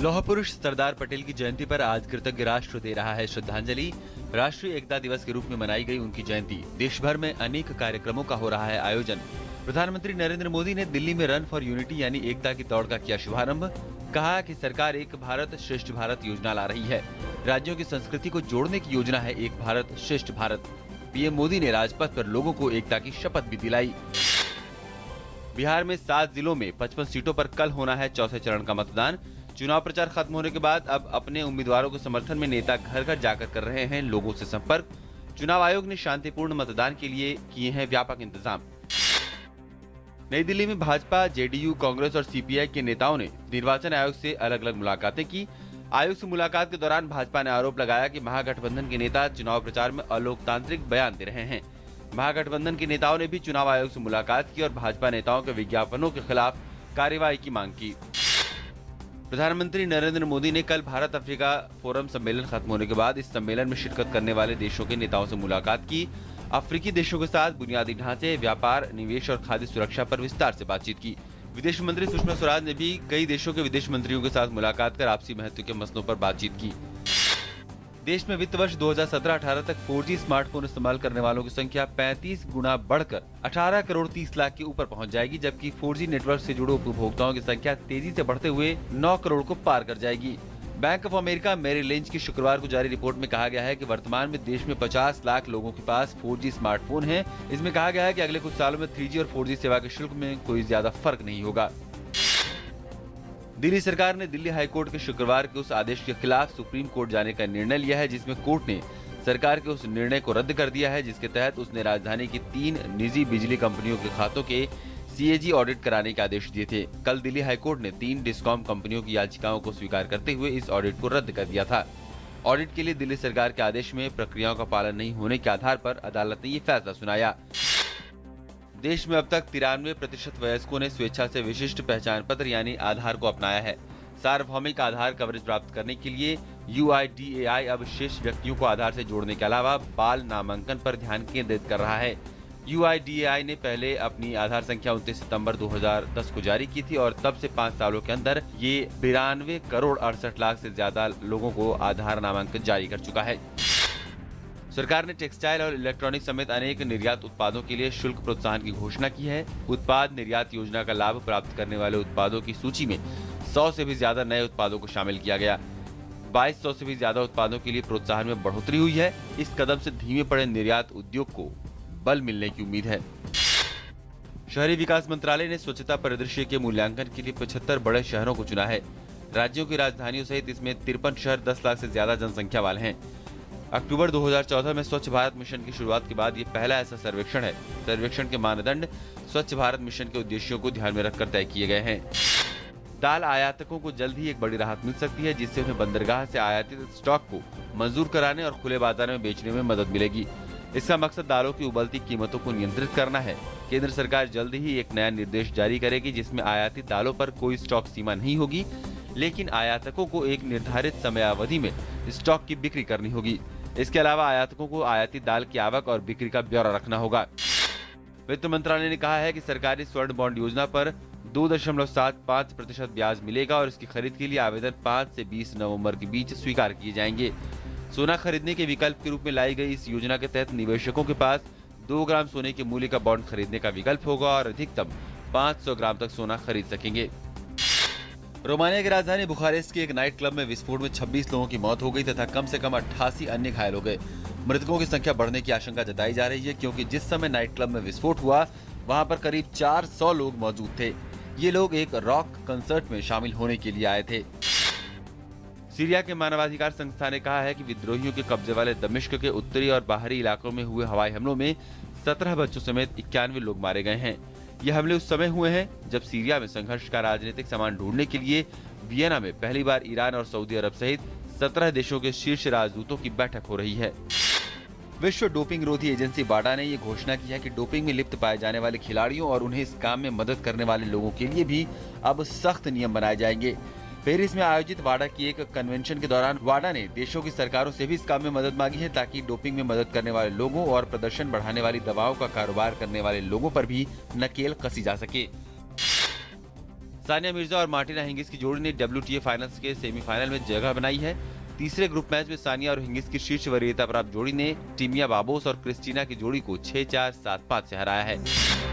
लौह पुरुष सरदार पटेल की जयंती पर आज कृतज्ञ राष्ट्र दे रहा है श्रद्धांजलि। राष्ट्रीय एकता दिवस के रूप में मनाई गई उनकी जयंती। देश भर में अनेक कार्यक्रमों का हो रहा है आयोजन। प्रधानमंत्री नरेंद्र मोदी ने दिल्ली में रन फॉर यूनिटी यानी एकता की दौड़ का किया शुभारंभ। कहा कि सरकार एक भारत श्रेष्ठ भारत योजना ला रही है। राज्यों की संस्कृति को जोड़ने की योजना है एक भारत श्रेष्ठ भारत। पीएम मोदी ने राजपथ पर लोगों को एकता की शपथ भी दिलाई। बिहार में 7 जिलों में 55 सीटों पर कल होना है चौथे चरण का मतदान। चुनाव प्रचार खत्म होने के बाद अब अपने उम्मीदवारों के समर्थन में नेता घर घर जाकर कर रहे हैं लोगों से संपर्क। चुनाव आयोग ने शांतिपूर्ण मतदान के लिए किए हैं व्यापक इंतजाम। नई दिल्ली में भाजपा, जेडीयू, कांग्रेस और सीपीआई के नेताओं ने निर्वाचन आयोग से अलग अलग मुलाकातें की। आयोग से मुलाकात के दौरान भाजपा ने आरोप लगाया कि महागठबंधन के नेता चुनाव प्रचार में अलोकतांत्रिक बयान दे रहे हैं। महागठबंधन के नेताओं ने भी चुनाव आयोग से मुलाकात की और भाजपा नेताओं के विज्ञापनों के खिलाफ कार्रवाई की मांग की। प्रधानमंत्री नरेंद्र मोदी ने कल भारत अफ्रीका फोरम सम्मेलन खत्म होने के बाद इस सम्मेलन में शिरकत करने वाले देशों के नेताओं से मुलाकात की। अफ्रीकी देशों के साथ बुनियादी ढांचे, व्यापार, निवेश और खाद्य सुरक्षा पर विस्तार से बातचीत की। विदेश मंत्री सुषमा स्वराज ने भी कई देशों के विदेश मंत्रियों के साथ मुलाकात कर आपसी महत्व के मसलों पर बातचीत की। देश में वित्त वर्ष 2017-18 तक 4G स्मार्टफोन इस्तेमाल करने वालों की संख्या 35 गुना बढ़कर 18 करोड़ 30 लाख के ऊपर पहुंच जाएगी, जबकि 4G नेटवर्क से जुड़े उपभोक्ताओं की संख्या तेजी से बढ़ते हुए 9 करोड़ को पार कर जाएगी। Bank of America Merrill Lynch की शुक्रवार को जारी रिपोर्ट में कहा गया है कि वर्तमान में देश में 50 लाख लोगों के पास 4G स्मार्टफोन है। इसमें कहा गया है कि अगले कुछ सालों में 3G और 4G सेवा के शुल्क में कोई ज्यादा फर्क नहीं होगा। दिल्ली सरकार ने दिल्ली हाईकोर्ट के शुक्रवार के उस आदेश के खिलाफ सुप्रीम कोर्ट जाने का निर्णय लिया है, जिसमें कोर्ट ने सरकार के उस निर्णय को रद्द कर दिया है, जिसके तहत उसने राजधानी की 3 निजी बिजली कंपनियों के खातों के CAG ऑडिट कराने के आदेश दिए थे। कल दिल्ली हाईकोर्ट ने 3 डिस्कॉम कंपनियों की याचिकाओं को स्वीकार करते हुए इस ऑडिट को रद्द कर दिया था। ऑडिट के लिए दिल्ली सरकार के आदेश में प्रक्रियाओं का पालन नहीं होने के आधार पर अदालत ने ये फैसला सुनाया। देश में अब तक 93% वयस्कों ने स्वेच्छा से विशिष्ट पहचान पत्र यानी आधार को अपनाया है। सार्वभौमिक आधार कवरेज प्राप्त करने के लिए UIDAI अब शेष व्यक्तियों को आधार से जोड़ने के अलावा बाल नामांकन पर ध्यान केंद्रित कर रहा है। UIDAI ने पहले अपनी आधार संख्या 29 सितंबर 2010 को जारी की थी और तब से 5 सालों के अंदर ये 92 करोड़ 68 लाख से ज्यादा लोगों को आधार नामांकन जारी कर चुका है। सरकार ने टेक्सटाइल और इलेक्ट्रॉनिक समेत अनेक निर्यात उत्पादों के लिए शुल्क प्रोत्साहन की घोषणा की है। उत्पाद निर्यात योजना का लाभ प्राप्त करने वाले उत्पादों की सूची में 100 से भी ज्यादा नए उत्पादों को शामिल किया गया। 2200 से भी ज्यादा उत्पादों के लिए प्रोत्साहन में बढ़ोतरी हुई है। इस कदम से धीमे पड़े निर्यात उद्योग को बल मिलने की उम्मीद है। शहरी विकास मंत्रालय ने स्वच्छता परिदृश्य के मूल्यांकन के लिए 75 बड़े शहरों को चुना है। राज्यों की राजधानियों सहित इसमें 53 शहर 10 लाख से ज्यादा जनसंख्या वाले हैं। अक्टूबर 2014 में स्वच्छ भारत मिशन की शुरुआत के बाद ये पहला ऐसा सर्वेक्षण है। सर्वेक्षण के मानदंड स्वच्छ भारत मिशन के उद्देश्यों को ध्यान में रखकर तय किए गए हैं। दाल आयातकों को जल्द ही एक बड़ी राहत मिल सकती है, जिससे उन्हें बंदरगाह से आयातित स्टॉक को मंजूर कराने और खुले बाजार में बेचने में मदद मिलेगी। इसका मकसद दालों की उबलती कीमतों को नियंत्रित करना है। केंद्र सरकार जल्द ही एक नया निर्देश जारी करेगी, जिसमें आयातित दालों पर कोई स्टॉक सीमा नहीं होगी, लेकिन आयातकों को एक निर्धारित समयावधि में स्टॉक की बिक्री करनी होगी। इसके अलावा आयातकों को आयातित दाल की आवक और बिक्री का ब्यौरा रखना होगा। वित्त मंत्रालय ने कहा है कि सरकारी स्वर्ण बॉन्ड योजना पर 2.75% ब्याज मिलेगा और इसकी खरीद के लिए आवेदन 5 से 20 नवंबर के बीच स्वीकार किए जाएंगे। सोना खरीदने के विकल्प के रूप में लाई गई इस योजना के तहत निवेशकों के पास 2 ग्राम सोने के मूल्य का बॉन्ड खरीदने का विकल्प होगा और अधिकतम 500 ग्राम तक सोना खरीद सकेंगे। रोमानिया की राजधानी बुखारेस्ट के एक नाइट क्लब में विस्फोट में 26 लोगों की मौत हो गई तथा कम से कम 88 अन्य घायल हो गए। मृतकों की संख्या बढ़ने की आशंका जताई जा रही है, क्योंकि जिस समय नाइट क्लब में विस्फोट हुआ वहां पर करीब 400 लोग मौजूद थे। ये लोग एक रॉक कंसर्ट में शामिल होने के लिए आए थे। सीरिया के मानवाधिकार संस्था ने कहा है कि विद्रोहियों के कब्जे वाले दमिश्क के उत्तरी और बाहरी इलाकों में हुए हवाई हमलों में 17 बच्चों समेत 91 लोग मारे गए हैं। ये हमले उस समय हुए हैं जब सीरिया में संघर्ष का राजनीतिक समाधान ढूंढने के लिए वियना में पहली बार ईरान और सऊदी अरब सहित 17 देशों के शीर्ष राजदूतों की बैठक हो रही है। विश्व डोपिंग रोधी एजेंसी वाडा ने ये घोषणा की है कि डोपिंग में लिप्त पाए जाने वाले खिलाड़ियों और उन्हें इस काम में मदद करने वाले लोगों के लिए भी अब सख्त नियम बनाए जाएंगे। पेरिस में आयोजित वाडा की एक कन्वेंशन के दौरान वाडा ने देशों की सरकारों से भी इस काम में मदद मांगी है, ताकि डोपिंग में मदद करने वाले लोगों और प्रदर्शन बढ़ाने वाली दवाओं का कारोबार करने वाले लोगों पर भी नकेल कसी जा सके। सानिया मिर्जा और मार्टिना हिंगिस की जोड़ी ने WTA फाइनल्स के सेमीफाइनल में जगह बनाई है। तीसरे ग्रुप मैच में सानिया और हिंगिस की शीर्ष वरीयता प्राप्त जोड़ी ने टीमिया बाबोस और क्रिस्टीना की जोड़ी को 6-4, 7-5 से हराया है।